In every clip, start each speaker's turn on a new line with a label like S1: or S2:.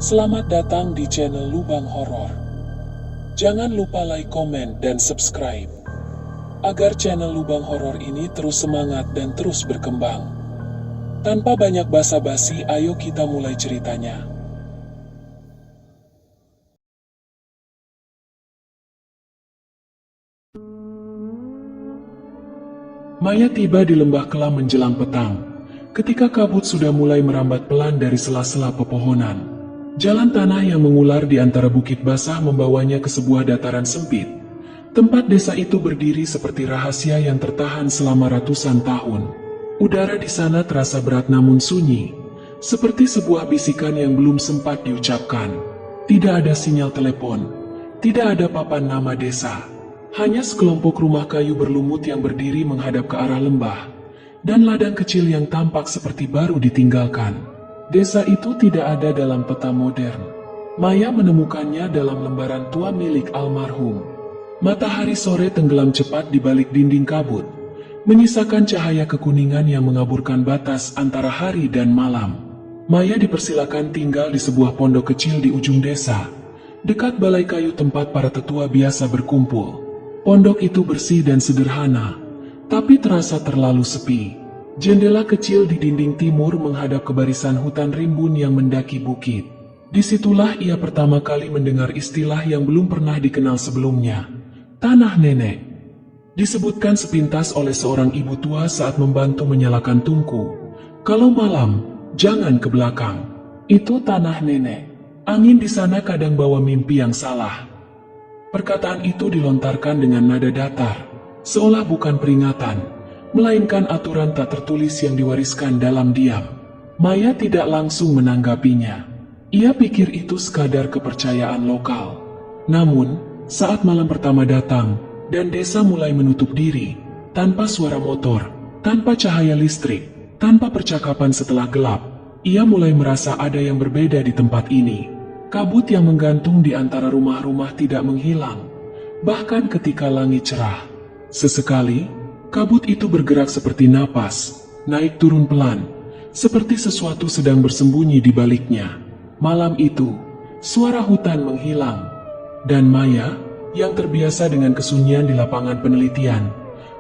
S1: Selamat datang di channel Lubang Horor. Jangan lupa like, komen, dan subscribe agar channel Lubang Horor ini terus semangat dan terus berkembang. Tanpa banyak basa-basi, ayo kita mulai ceritanya. Maya tiba di lembah kelam menjelang petang, ketika kabut sudah mulai merambat pelan dari sela-sela pepohonan. Jalan tanah yang mengular di antara bukit basah membawanya ke sebuah dataran sempit. Tempat desa itu berdiri seperti rahasia yang tertahan selama ratusan tahun. Udara di sana terasa berat namun sunyi, seperti sebuah bisikan yang belum sempat diucapkan. Tidak ada sinyal telepon, tidak ada papan nama desa. Hanya sekelompok rumah kayu berlumut yang berdiri menghadap ke arah lembah, dan ladang kecil yang tampak seperti baru ditinggalkan. Desa itu tidak ada dalam peta modern. Maya menemukannya dalam lembaran tua milik almarhum. Matahari sore tenggelam cepat di balik dinding kabut, menyisakan cahaya kekuningan yang mengaburkan batas antara hari dan malam. Maya dipersilakan tinggal di sebuah pondok kecil di ujung desa, dekat balai kayu tempat para tetua biasa berkumpul. Pondok itu bersih dan sederhana, tapi terasa terlalu sepi. Jendela kecil di dinding timur menghadap ke barisan hutan rimbun yang mendaki bukit. Disitulah ia pertama kali mendengar istilah yang belum pernah dikenal sebelumnya, tanah nenek. Disebutkan sepintas oleh seorang ibu tua saat membantu menyalakan tungku. Kalau malam, jangan ke belakang. Itu tanah nenek. Angin di sana kadang bawa mimpi yang salah. Perkataan itu dilontarkan dengan nada datar, seolah bukan peringatan, melainkan aturan tak tertulis yang diwariskan dalam diam. Maya tidak langsung menanggapinya. Ia pikir itu sekadar kepercayaan lokal. Namun, saat malam pertama datang, dan desa mulai menutup diri, tanpa suara motor, tanpa cahaya listrik, tanpa percakapan setelah gelap, ia mulai merasa ada yang berbeda di tempat ini. Kabut yang menggantung di antara rumah-rumah tidak menghilang, bahkan ketika langit cerah. Sesekali, kabut itu bergerak seperti napas, naik turun pelan, seperti sesuatu sedang bersembunyi di baliknya. Malam itu, suara hutan menghilang, dan Maya, yang terbiasa dengan kesunyian di lapangan penelitian,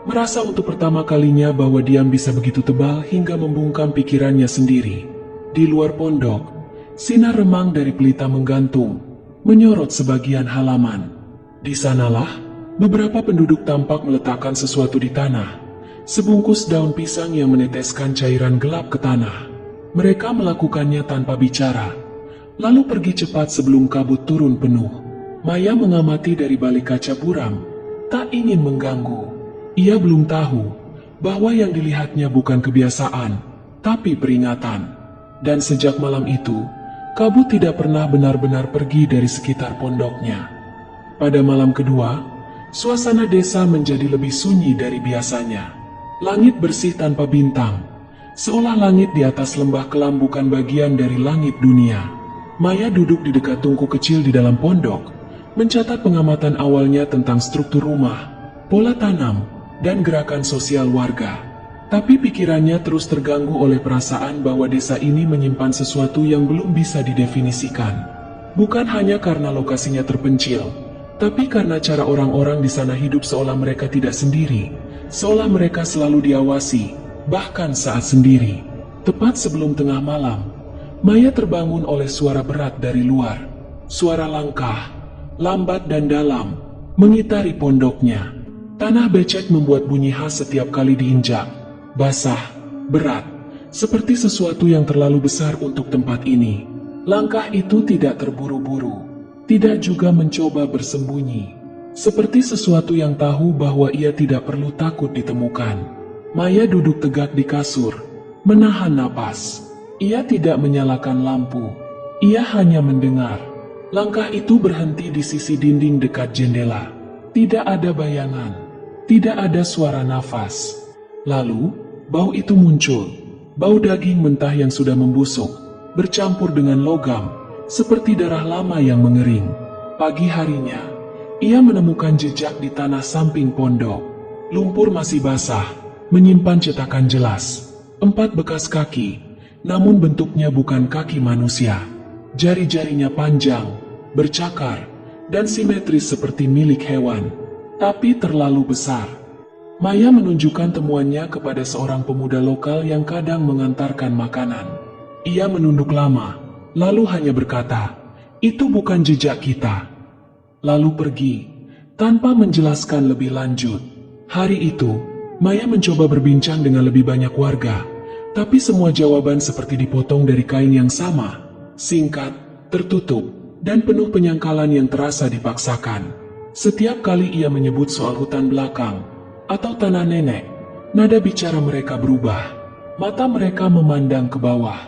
S1: merasa untuk pertama kalinya bahwa diam bisa begitu tebal hingga membungkam pikirannya sendiri. Di luar pondok, sinar remang dari pelita menggantung, menyorot sebagian halaman. Di sanalah, beberapa penduduk tampak meletakkan sesuatu di tanah, sebungkus daun pisang yang meneteskan cairan gelap ke tanah. Mereka melakukannya tanpa bicara, lalu pergi cepat sebelum kabut turun penuh. Maya mengamati dari balik kaca buram, tak ingin mengganggu. Ia belum tahu bahwa yang dilihatnya bukan kebiasaan, tapi peringatan. Dan sejak malam itu, kabut tidak pernah benar-benar pergi dari sekitar pondoknya. Pada malam kedua, suasana desa menjadi lebih sunyi dari biasanya. Langit bersih tanpa bintang, seolah langit di atas lembah kelam bukan bagian dari langit dunia. Maya duduk di dekat tungku kecil di dalam pondok, mencatat pengamatan awalnya tentang struktur rumah, pola tanam, dan gerakan sosial warga. Tapi pikirannya terus terganggu oleh perasaan bahwa desa ini menyimpan sesuatu yang belum bisa didefinisikan. Bukan hanya karena lokasinya terpencil, tapi karena cara orang-orang di sana hidup seolah mereka tidak sendiri, seolah mereka selalu diawasi, bahkan saat sendiri. Tepat sebelum tengah malam, Maya terbangun oleh suara berat dari luar. Suara langkah, lambat dan dalam, mengitari pondoknya. Tanah becek membuat bunyi khas setiap kali diinjak, basah, berat, seperti sesuatu yang terlalu besar untuk tempat ini. Langkah itu tidak terburu-buru, tidak juga mencoba bersembunyi, seperti sesuatu yang tahu bahwa ia tidak perlu takut ditemukan. Maya duduk tegak di kasur, menahan napas. Ia tidak menyalakan lampu, ia hanya mendengar. Langkah itu berhenti di sisi dinding dekat jendela. Tidak ada bayangan, tidak ada suara nafas. Lalu, bau itu muncul, bau daging mentah yang sudah membusuk, bercampur dengan logam, seperti darah lama yang mengering. Pagi harinya, ia menemukan jejak di tanah samping pondok. Lumpur masih basah, menyimpan cetakan jelas. 4 bekas kaki, namun bentuknya bukan kaki manusia. Jari-jarinya panjang, bercakar, dan simetris seperti milik hewan, tapi terlalu besar. Maya menunjukkan temuannya kepada seorang pemuda lokal yang kadang mengantarkan makanan. Ia menunduk lama, lalu hanya berkata, "Itu bukan jejak kita." Lalu pergi, tanpa menjelaskan lebih lanjut. Hari itu, Maya mencoba berbincang dengan lebih banyak warga, tapi semua jawaban seperti dipotong dari kain yang sama, singkat, tertutup, dan penuh penyangkalan yang terasa dipaksakan. Setiap kali ia menyebut soal hutan belakang, atau tanah nenek, nada bicara mereka berubah. Mata mereka memandang ke bawah,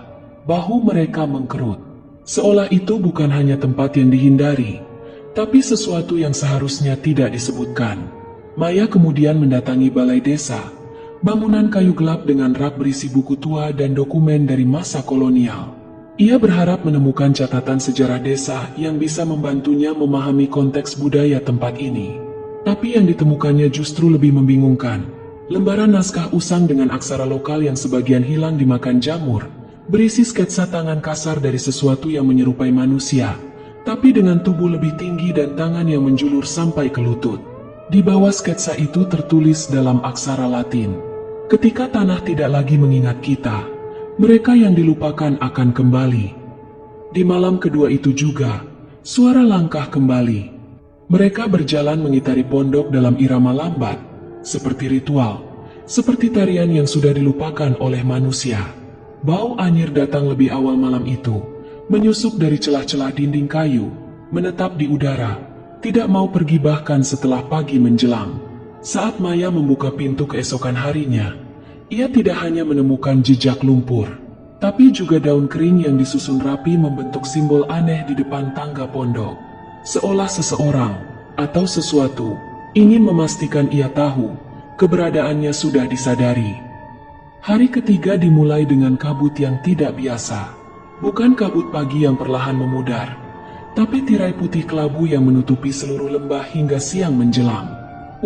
S1: bahu mereka mengkerut. Seolah itu bukan hanya tempat yang dihindari, tapi sesuatu yang seharusnya tidak disebutkan. Maya kemudian mendatangi balai desa, bangunan kayu gelap dengan rak berisi buku tua dan dokumen dari masa kolonial. Ia berharap menemukan catatan sejarah desa yang bisa membantunya memahami konteks budaya tempat ini. Tapi yang ditemukannya justru lebih membingungkan. Lembaran naskah usang dengan aksara lokal yang sebagian hilang dimakan jamur, berisi sketsa tangan kasar dari sesuatu yang menyerupai manusia, tapi dengan tubuh lebih tinggi dan tangan yang menjulur sampai ke lutut. Di bawah sketsa itu tertulis dalam aksara Latin, "Ketika tanah tidak lagi mengingat kita, mereka yang dilupakan akan kembali." Di malam kedua itu juga, suara langkah kembali. Mereka berjalan mengitari pondok dalam irama lambat, seperti ritual, seperti tarian yang sudah dilupakan oleh manusia. Bau anyir datang lebih awal malam itu, menyusup dari celah-celah dinding kayu, menetap di udara, tidak mau pergi bahkan setelah pagi menjelang. Saat Maya membuka pintu keesokan harinya, ia tidak hanya menemukan jejak lumpur, tapi juga daun kering yang disusun rapi membentuk simbol aneh di depan tangga pondok. Seolah seseorang, atau sesuatu, ingin memastikan ia tahu, keberadaannya sudah disadari. Hari ketiga dimulai dengan kabut yang tidak biasa. Bukan kabut pagi yang perlahan memudar, tapi tirai putih kelabu yang menutupi seluruh lembah hingga siang menjelang.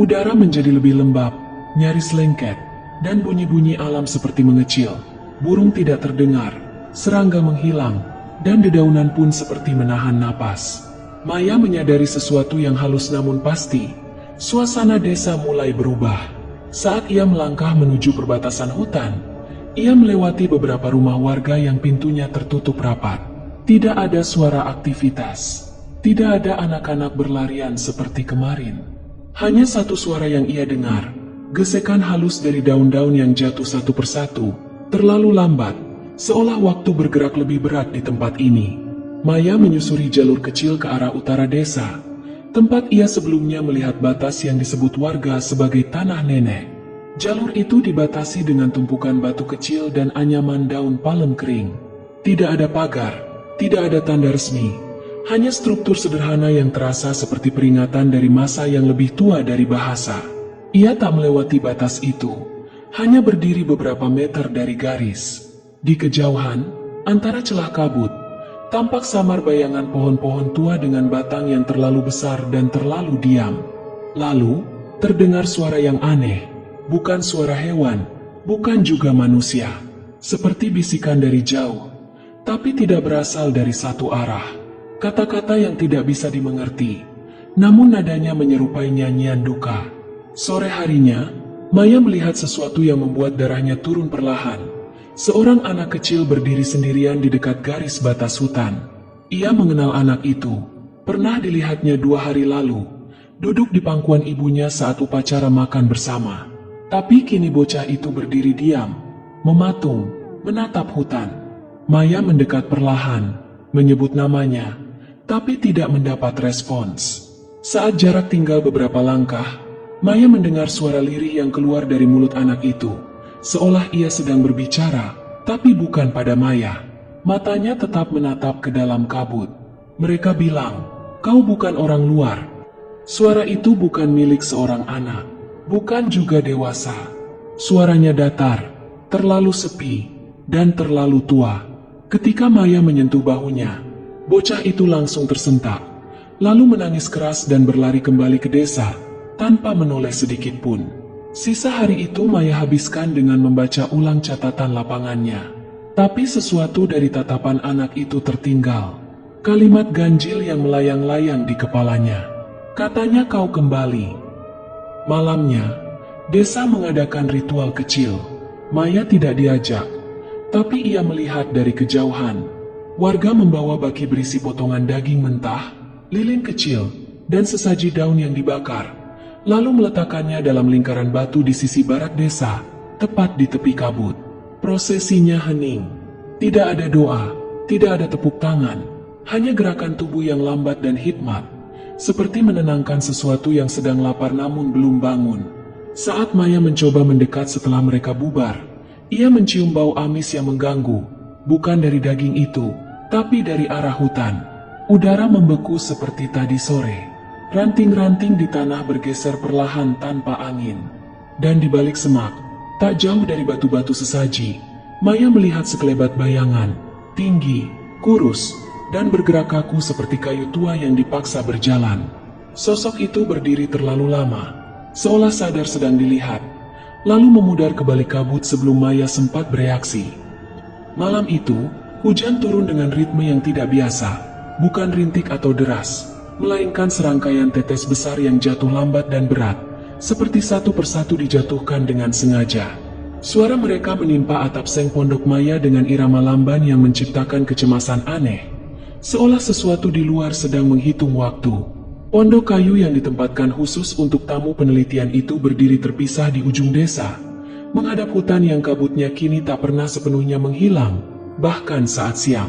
S1: Udara menjadi lebih lembab, nyaris lengket, dan bunyi-bunyi alam seperti mengecil. Burung tidak terdengar, serangga menghilang, dan dedaunan pun seperti menahan napas. Maya menyadari sesuatu yang halus namun pasti. Suasana desa mulai berubah. Saat ia melangkah menuju perbatasan hutan, ia melewati beberapa rumah warga yang pintunya tertutup rapat. Tidak ada suara aktivitas. Tidak ada anak-anak berlarian seperti kemarin. Hanya satu suara yang ia dengar, gesekan halus dari daun-daun yang jatuh satu persatu, terlalu lambat, seolah waktu bergerak lebih berat di tempat ini. Maya menyusuri jalur kecil ke arah utara desa, tempat ia sebelumnya melihat batas yang disebut warga sebagai tanah nenek. Jalur itu dibatasi dengan tumpukan batu kecil dan anyaman daun palem kering. Tidak ada pagar, tidak ada tanda resmi, hanya struktur sederhana yang terasa seperti peringatan dari masa yang lebih tua dari bahasa. Ia tak melewati batas itu, hanya berdiri beberapa meter dari garis. Di kejauhan, antara celah kabut, tampak samar bayangan pohon-pohon tua dengan batang yang terlalu besar dan terlalu diam. Lalu, terdengar suara yang aneh, bukan suara hewan, bukan juga manusia. Seperti bisikan dari jauh, tapi tidak berasal dari satu arah. Kata-kata yang tidak bisa dimengerti, namun nadanya menyerupai nyanyian duka. Sore harinya, Maya melihat sesuatu yang membuat darahnya turun perlahan. Seorang anak kecil berdiri sendirian di dekat garis batas hutan. Ia mengenal anak itu. Pernah dilihatnya 2 hari lalu, duduk di pangkuan ibunya saat upacara makan bersama. Tapi kini bocah itu berdiri diam, mematung, menatap hutan. Maya mendekat perlahan, menyebut namanya, tapi tidak mendapat respons. Saat jarak tinggal beberapa langkah, Maya mendengar suara lirih yang keluar dari mulut anak itu. Seolah ia sedang berbicara, tapi bukan pada Maya. Matanya tetap menatap ke dalam kabut. Mereka bilang, "Kau bukan orang luar." Suara itu bukan milik seorang anak, bukan juga dewasa. Suaranya datar, terlalu sepi, dan terlalu tua. Ketika Maya menyentuh bahunya, bocah itu langsung tersentak, lalu menangis keras dan berlari kembali ke desa, tanpa menoleh sedikit pun. Sisa hari itu Maya habiskan dengan membaca ulang catatan lapangannya. Tapi sesuatu dari tatapan anak itu tertinggal. Kalimat ganjil yang melayang-layang di kepalanya. Katanya kau kembali. Malamnya, desa mengadakan ritual kecil. Maya tidak diajak, tapi ia melihat dari kejauhan. Warga membawa baki berisi potongan daging mentah, lilin kecil, dan sesaji daun yang dibakar, lalu meletakkannya dalam lingkaran batu di sisi barat desa, tepat di tepi kabut. Prosesinya hening. Tidak ada doa, tidak ada tepuk tangan, hanya gerakan tubuh yang lambat dan hikmat, seperti menenangkan sesuatu yang sedang lapar namun belum bangun. Saat Maya mencoba mendekat setelah mereka bubar, ia mencium bau amis yang mengganggu, bukan dari daging itu, tapi dari arah hutan. Udara membeku seperti tadi sore. Ranting-ranting di tanah bergeser perlahan tanpa angin. Dan di balik semak, tak jauh dari batu-batu sesaji, Maya melihat sekelebat bayangan, tinggi, kurus, dan bergerak kaku seperti kayu tua yang dipaksa berjalan. Sosok itu berdiri terlalu lama, seolah sadar sedang dilihat, lalu memudar ke balik kabut sebelum Maya sempat bereaksi. Malam itu, hujan turun dengan ritme yang tidak biasa, bukan rintik atau deras, melainkan serangkaian tetes besar yang jatuh lambat dan berat, seperti satu persatu dijatuhkan dengan sengaja. Suara mereka menimpa atap seng pondok Maya dengan irama lamban yang menciptakan kecemasan aneh, seolah sesuatu di luar sedang menghitung waktu. Pondok kayu yang ditempatkan khusus untuk tamu penelitian itu berdiri terpisah di ujung desa, menghadap hutan yang kabutnya kini tak pernah sepenuhnya menghilang, bahkan saat siang.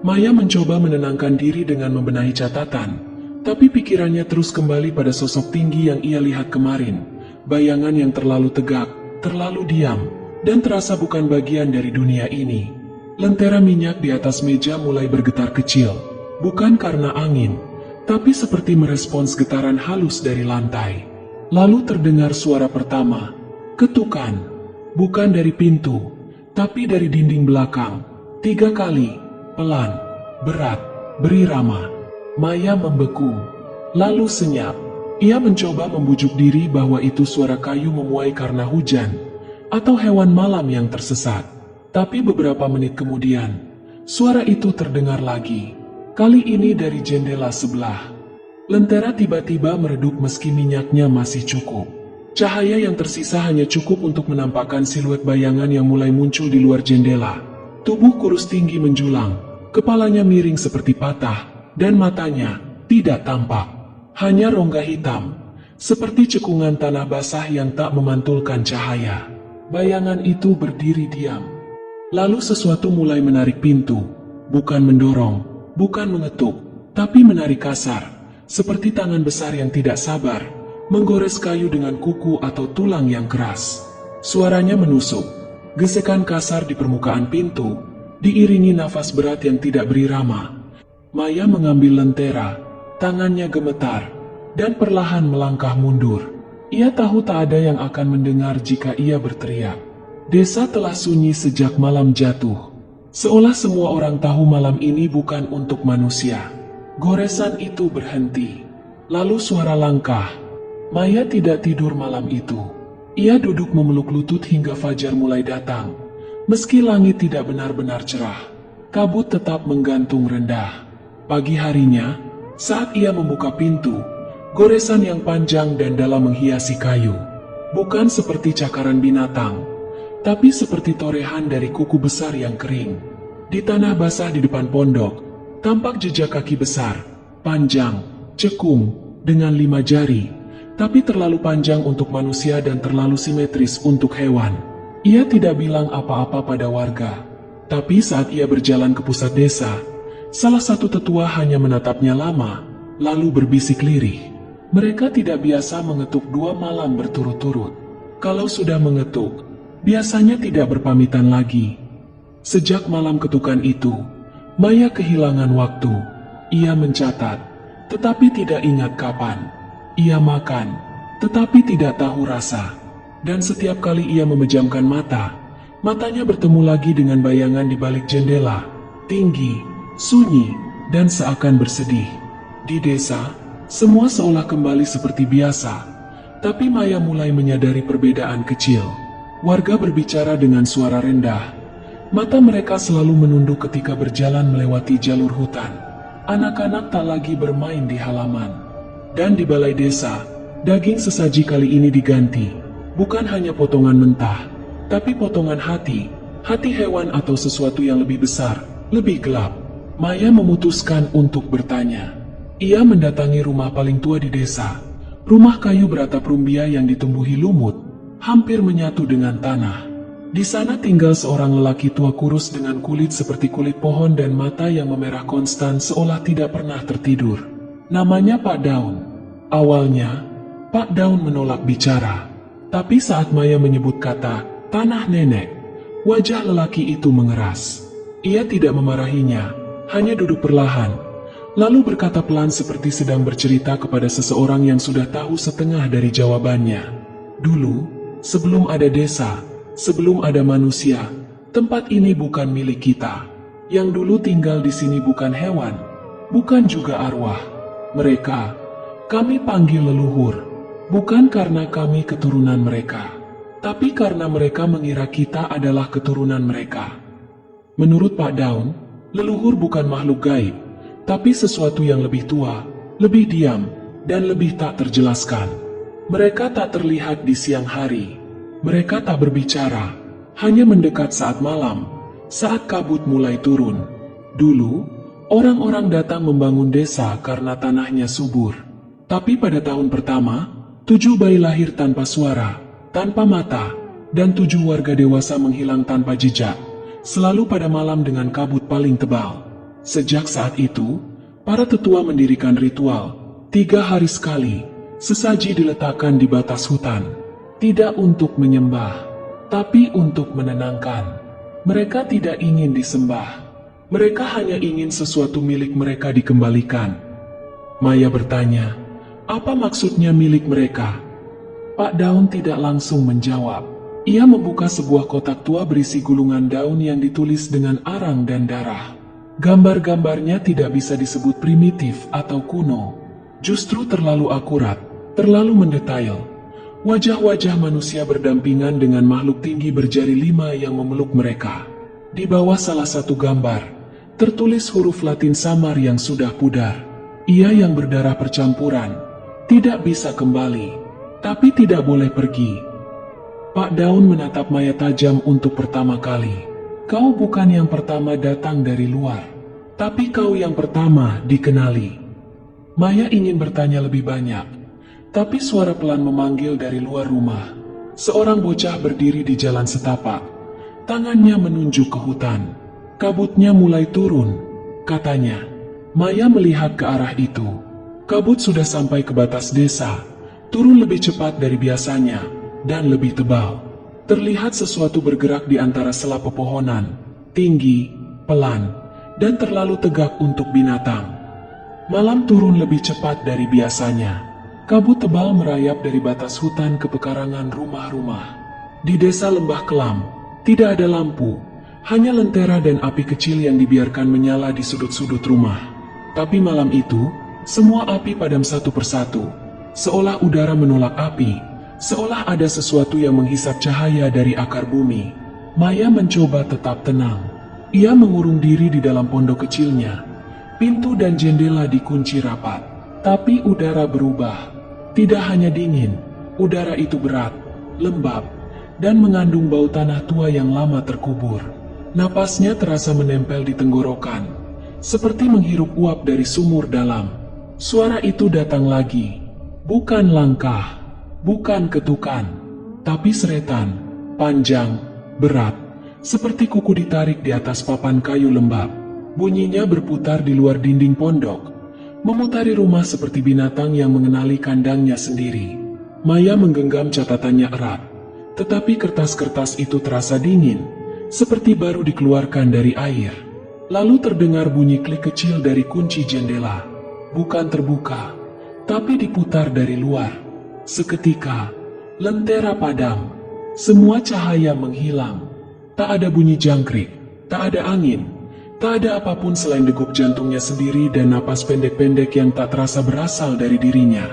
S1: Maya mencoba menenangkan diri dengan membenahi catatan, tapi pikirannya terus kembali pada sosok tinggi yang ia lihat kemarin, bayangan yang terlalu tegak, terlalu diam, dan terasa bukan bagian dari dunia ini. Lentera minyak di atas meja mulai bergetar kecil, bukan karena angin, tapi seperti merespons getaran halus dari lantai. Lalu terdengar suara pertama, ketukan, bukan dari pintu, tapi dari dinding belakang. 3 kali, pelan, berat, berirama. Maya membeku, lalu senyap. Ia mencoba membujuk diri bahwa itu suara kayu memuai karena hujan, atau hewan malam yang tersesat. Tapi beberapa menit kemudian, suara itu terdengar lagi. Kali ini dari jendela sebelah. Lentera tiba-tiba meredup meski minyaknya masih cukup. Cahaya yang tersisa hanya cukup untuk menampakkan siluet bayangan yang mulai muncul di luar jendela. Tubuh kurus tinggi menjulang, kepalanya miring seperti patah, dan matanya tidak tampak, hanya rongga hitam, seperti cekungan tanah basah yang tak memantulkan cahaya. Bayangan itu berdiri diam. Lalu sesuatu mulai menarik pintu, bukan mendorong, bukan mengetuk, tapi menarik kasar, seperti tangan besar yang tidak sabar, menggores kayu dengan kuku atau tulang yang keras. Suaranya menusuk, gesekan kasar di permukaan pintu, diiringi nafas berat yang tidak berirama. Maya mengambil lentera, tangannya gemetar, dan perlahan melangkah mundur. Ia tahu tak ada yang akan mendengar jika ia berteriak. Desa telah sunyi sejak malam jatuh, seolah semua orang tahu malam ini bukan untuk manusia. Goresan itu berhenti, lalu suara langkah. Maya tidak tidur malam itu. Ia duduk memeluk lutut hingga fajar mulai datang. Meski langit tidak benar-benar cerah, kabut tetap menggantung rendah. Pagi harinya, saat ia membuka pintu, goresan yang panjang dan dalam menghiasi kayu. Bukan seperti cakaran binatang, tapi seperti torehan dari kuku besar yang kering. Di tanah basah di depan pondok, tampak jejak kaki besar, panjang, cekung, dengan 5 jari, tapi terlalu panjang untuk manusia dan terlalu simetris untuk hewan. Ia tidak bilang apa-apa pada warga, tapi saat ia berjalan ke pusat desa, salah satu tetua hanya menatapnya lama, lalu berbisik lirih. Mereka tidak biasa mengetuk 2 malam berturut-turut. Kalau sudah mengetuk, biasanya tidak berpamitan lagi. Sejak malam ketukan itu, Maya kehilangan waktu. Ia mencatat, tetapi tidak ingat kapan. Ia makan, tetapi tidak tahu rasa. Dan setiap kali ia memejamkan mata, matanya bertemu lagi dengan bayangan di balik jendela, tinggi, sunyi, dan seakan bersedih. Di desa, semua seolah kembali seperti biasa, tapi Maya mulai menyadari perbedaan kecil. Warga berbicara dengan suara rendah. Mata mereka selalu menunduk ketika berjalan melewati jalur hutan. Anak-anak tak lagi bermain di halaman. Dan di balai desa, daging sesaji kali ini diganti. Bukan hanya potongan mentah, tapi potongan hati hewan atau sesuatu yang lebih besar, lebih gelap. Maya memutuskan untuk bertanya. Ia mendatangi rumah paling tua di desa. Rumah kayu beratap rumbia yang ditumbuhi lumut, hampir menyatu dengan tanah. Di sana tinggal seorang lelaki tua kurus dengan kulit seperti kulit pohon dan mata yang memerah konstan seolah tidak pernah tertidur. Namanya Pak Daun. Awalnya, Pak Daun menolak bicara. Tapi saat Maya menyebut kata tanah nenek, wajah lelaki itu mengeras. Ia tidak memarahinya, hanya duduk perlahan, lalu berkata pelan seperti sedang bercerita kepada seseorang yang sudah tahu setengah dari jawabannya. Dulu, sebelum ada desa, sebelum ada manusia, tempat ini bukan milik kita. Yang dulu tinggal di sini bukan hewan, bukan juga arwah. Mereka, kami panggil leluhur, bukan karena kami keturunan mereka, tapi karena mereka mengira kita adalah keturunan mereka. Menurut Pak Daun, leluhur bukan makhluk gaib, tapi sesuatu yang lebih tua, lebih diam, dan lebih tak terjelaskan. Mereka tak terlihat di siang hari. Mereka tak berbicara, hanya mendekat saat malam, saat kabut mulai turun. Dulu, orang-orang datang membangun desa karena tanahnya subur. Tapi pada tahun pertama, 7 bayi lahir tanpa suara, tanpa mata, dan 7 warga dewasa menghilang tanpa jejak, selalu pada malam dengan kabut paling tebal. Sejak saat itu, para tetua mendirikan ritual. 3 hari sekali, sesaji diletakkan di batas hutan. Tidak untuk menyembah, tapi untuk menenangkan. Mereka tidak ingin disembah. Mereka hanya ingin sesuatu milik mereka dikembalikan. Maya bertanya, apa maksudnya milik mereka? Pak Daun tidak langsung menjawab. Ia membuka sebuah kotak tua berisi gulungan daun yang ditulis dengan arang dan darah. Gambar-gambarnya tidak bisa disebut primitif atau kuno. Justru terlalu akurat, terlalu mendetail. Wajah-wajah manusia berdampingan dengan makhluk tinggi berjari 5 yang memeluk mereka. Di bawah salah satu gambar, tertulis huruf Latin samar yang sudah pudar. Ia yang berdarah percampuran, tidak bisa kembali, tapi tidak boleh pergi. Pak Daun menatap Maya tajam untuk pertama kali. Kau bukan yang pertama datang dari luar, tapi kau yang pertama dikenali. Maya ingin bertanya lebih banyak, tapi suara pelan memanggil dari luar rumah. Seorang bocah berdiri di jalan setapak, tangannya menunjuk ke hutan. Kabutnya mulai turun, katanya. Maya melihat ke arah itu. Kabut sudah sampai ke batas desa, turun lebih cepat dari biasanya, dan lebih tebal. Terlihat sesuatu bergerak di antara sela pepohonan, tinggi, pelan, dan terlalu tegak untuk binatang. Malam turun lebih cepat dari biasanya. Kabut tebal merayap dari batas hutan ke pekarangan rumah-rumah. Di desa Lembah Kelam, tidak ada lampu, hanya lentera dan api kecil yang dibiarkan menyala di sudut-sudut rumah. Tapi malam itu, semua api padam satu persatu, seolah udara menolak api, seolah ada sesuatu yang menghisap cahaya dari akar bumi. Maya mencoba tetap tenang. Ia mengurung diri di dalam pondok kecilnya. Pintu dan jendela dikunci rapat. Tapi udara berubah. Tidak hanya dingin, udara itu berat, lembab, dan mengandung bau tanah tua yang lama terkubur. Napasnya terasa menempel di tenggorokan, seperti menghirup uap dari sumur dalam. Suara itu datang lagi, bukan langkah, bukan ketukan, tapi seretan, panjang, berat, seperti kuku ditarik di atas papan kayu lembab. Bunyinya berputar di luar dinding pondok, memutari rumah seperti binatang yang mengenali kandangnya sendiri. Maya menggenggam catatannya erat, tetapi kertas-kertas itu terasa dingin, seperti baru dikeluarkan dari air. Lalu terdengar bunyi klik kecil dari kunci jendela. Bukan terbuka, tapi diputar dari luar. Seketika, lentera padam. Semua cahaya menghilang. Tak ada bunyi jangkrik, tak ada angin, tak ada apapun selain degup jantungnya sendiri dan napas pendek-pendek yang tak terasa berasal dari dirinya.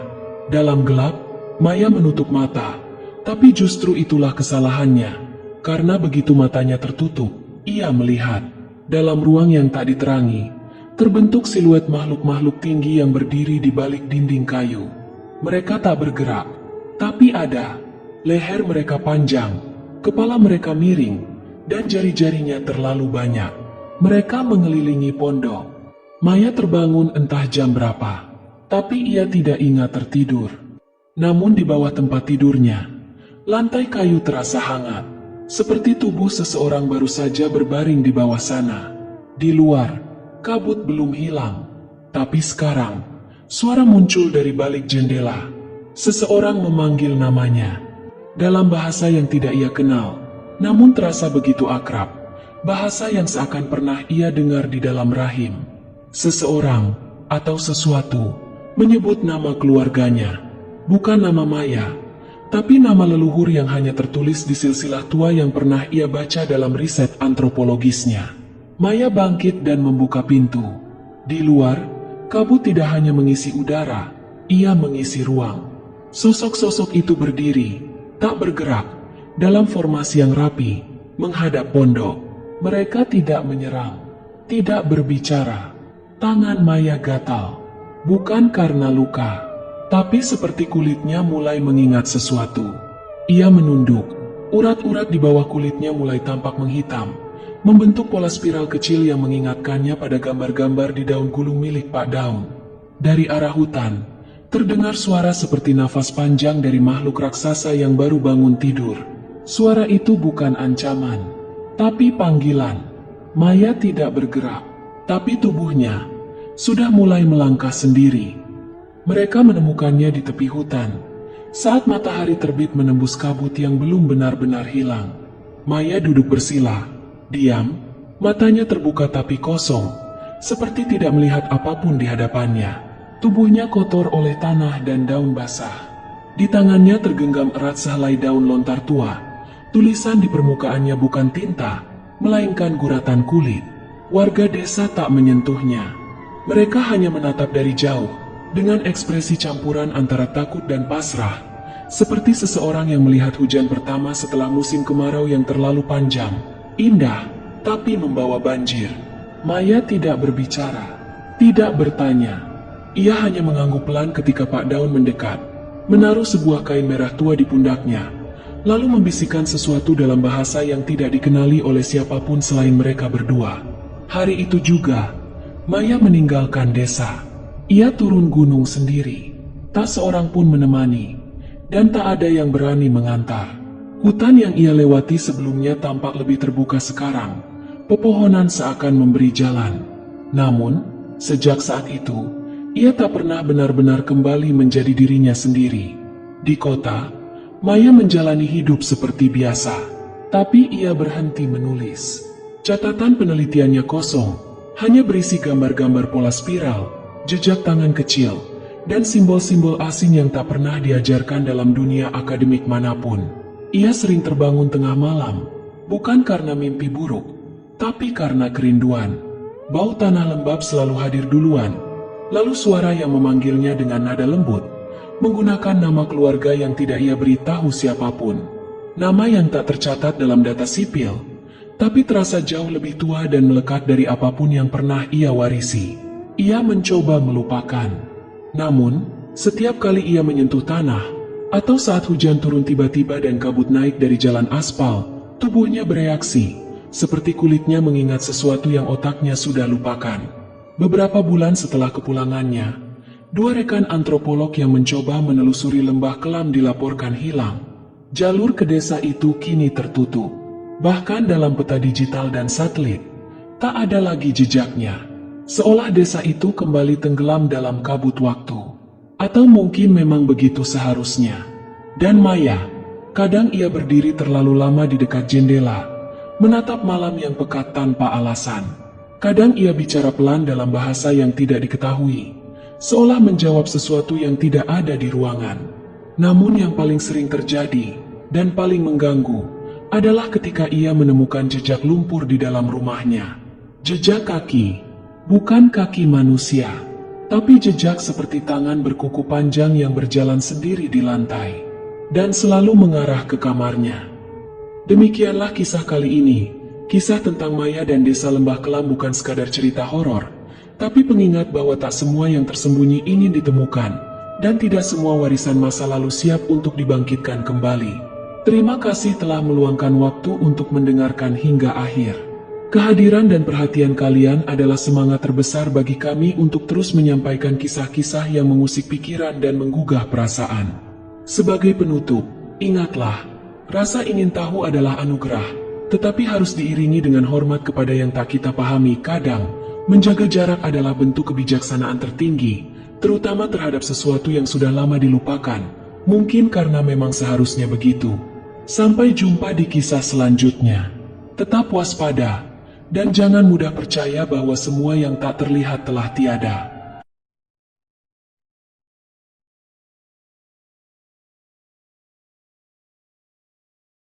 S1: Dalam gelap, Maya menutup mata, tapi justru itulah kesalahannya. Karena begitu matanya tertutup, ia melihat. Dalam ruang yang tak diterangi, Terbentuk siluet makhluk-makhluk tinggi yang berdiri di balik dinding kayu. Mereka tak bergerak, tapi ada. Leher mereka panjang, kepala mereka miring, dan jari-jarinya terlalu banyak. Mereka mengelilingi pondok. Maya terbangun entah jam berapa, tapi ia tidak ingat tertidur. Namun di bawah tempat tidurnya, lantai kayu terasa hangat, seperti tubuh seseorang baru saja berbaring di bawah sana. Di luar, kabut belum hilang, tapi sekarang, suara muncul dari balik jendela. Seseorang memanggil namanya, dalam bahasa yang tidak ia kenal, namun terasa begitu akrab, bahasa yang seakan pernah ia dengar di dalam rahim. Seseorang, atau sesuatu, menyebut nama keluarganya, bukan nama Maya, tapi nama leluhur yang hanya tertulis di silsilah tua yang pernah ia baca dalam riset antropologisnya. Maya bangkit dan membuka pintu. Di luar, kabut tidak hanya mengisi udara, ia mengisi ruang. Sosok-sosok itu berdiri, tak bergerak, dalam formasi yang rapi, menghadap pondok. Mereka tidak menyerang, tidak berbicara. Tangan Maya gatal, bukan karena luka, tapi seperti kulitnya mulai mengingat sesuatu. Ia menunduk, urat-urat di bawah kulitnya mulai tampak menghitam, membentuk pola spiral kecil yang mengingatkannya pada gambar-gambar di daun gulung milik Pak Daun. Dari arah hutan, terdengar suara seperti nafas panjang dari makhluk raksasa yang baru bangun tidur. Suara itu bukan ancaman, tapi panggilan. Maya tidak bergerak, tapi tubuhnya sudah mulai melangkah sendiri. Mereka menemukannya di tepi hutan, saat matahari terbit menembus kabut yang belum benar-benar hilang. Maya duduk bersila, diam, matanya terbuka tapi kosong, seperti tidak melihat apapun di hadapannya. Tubuhnya kotor oleh tanah dan daun basah. Di tangannya tergenggam erat sehelai daun lontar tua. Tulisan di permukaannya bukan tinta, melainkan guratan kulit. Warga desa tak menyentuhnya. Mereka hanya menatap dari jauh, dengan ekspresi campuran antara takut dan pasrah, seperti seseorang yang melihat hujan pertama setelah musim kemarau yang terlalu panjang, indah, tapi membawa banjir. Maya tidak berbicara, tidak bertanya. Ia hanya mengangguk pelan ketika Pak Daun mendekat, menaruh sebuah kain merah tua di pundaknya, lalu membisikkan sesuatu dalam bahasa yang tidak dikenali oleh siapapun selain mereka berdua. Hari itu juga, Maya meninggalkan desa. Ia turun gunung sendiri. Tak seorang pun menemani, dan tak ada yang berani mengantar. Hutan yang ia lewati sebelumnya tampak lebih terbuka sekarang. Pepohonan seakan memberi jalan. Namun, sejak saat itu, ia tak pernah benar-benar kembali menjadi dirinya sendiri. Di kota, Maya menjalani hidup seperti biasa, tapi ia berhenti menulis. Catatan penelitiannya kosong, hanya berisi gambar-gambar pola spiral, jejak tangan kecil, dan simbol-simbol asing yang tak pernah diajarkan dalam dunia akademik manapun. Ia sering terbangun tengah malam, bukan karena mimpi buruk, tapi karena kerinduan. Bau tanah lembab selalu hadir duluan, lalu suara yang memanggilnya dengan nada lembut, menggunakan nama keluarga yang tidak ia beritahu siapapun. Nama yang tak tercatat dalam data sipil, tapi terasa jauh lebih tua dan melekat dari apapun yang pernah ia warisi. Ia mencoba melupakan. Namun, setiap kali ia menyentuh tanah, atau saat hujan turun tiba-tiba dan kabut naik dari jalan aspal, tubuhnya bereaksi, seperti kulitnya mengingat sesuatu yang otaknya sudah lupakan. Beberapa bulan setelah kepulangannya, dua rekan antropolog yang mencoba menelusuri lembah kelam dilaporkan hilang. Jalur ke desa itu kini tertutup. Bahkan dalam peta digital dan satelit, tak ada lagi jejaknya. Seolah desa itu kembali tenggelam dalam kabut waktu. Atau mungkin memang begitu seharusnya. Dan Maya, kadang ia berdiri terlalu lama di dekat jendela, menatap malam yang pekat tanpa alasan. Kadang ia bicara pelan dalam bahasa yang tidak diketahui, seolah menjawab sesuatu yang tidak ada di ruangan. Namun yang paling sering terjadi, dan paling mengganggu, adalah ketika ia menemukan jejak lumpur di dalam rumahnya. Jejak kaki, bukan kaki manusia, tapi jejak seperti tangan berkuku panjang yang berjalan sendiri di lantai, dan selalu mengarah ke kamarnya. Demikianlah kisah kali ini. Kisah tentang Maya dan desa Lembah Kelam bukan sekadar cerita horor, tapi pengingat bahwa tak semua yang tersembunyi ingin ditemukan, dan tidak semua warisan masa lalu siap untuk dibangkitkan kembali. Terima kasih telah meluangkan waktu untuk mendengarkan hingga akhir. Kehadiran dan perhatian kalian adalah semangat terbesar bagi kami untuk terus menyampaikan kisah-kisah yang mengusik pikiran dan menggugah perasaan. Sebagai penutup, ingatlah, rasa ingin tahu adalah anugerah, tetapi harus diiringi dengan hormat kepada yang tak kita pahami. Kadang, menjaga jarak adalah bentuk kebijaksanaan tertinggi, terutama terhadap sesuatu yang sudah lama dilupakan, mungkin karena memang seharusnya begitu. Sampai jumpa di kisah selanjutnya. Tetap waspada, dan jangan mudah percaya bahwa semua yang tak terlihat telah tiada.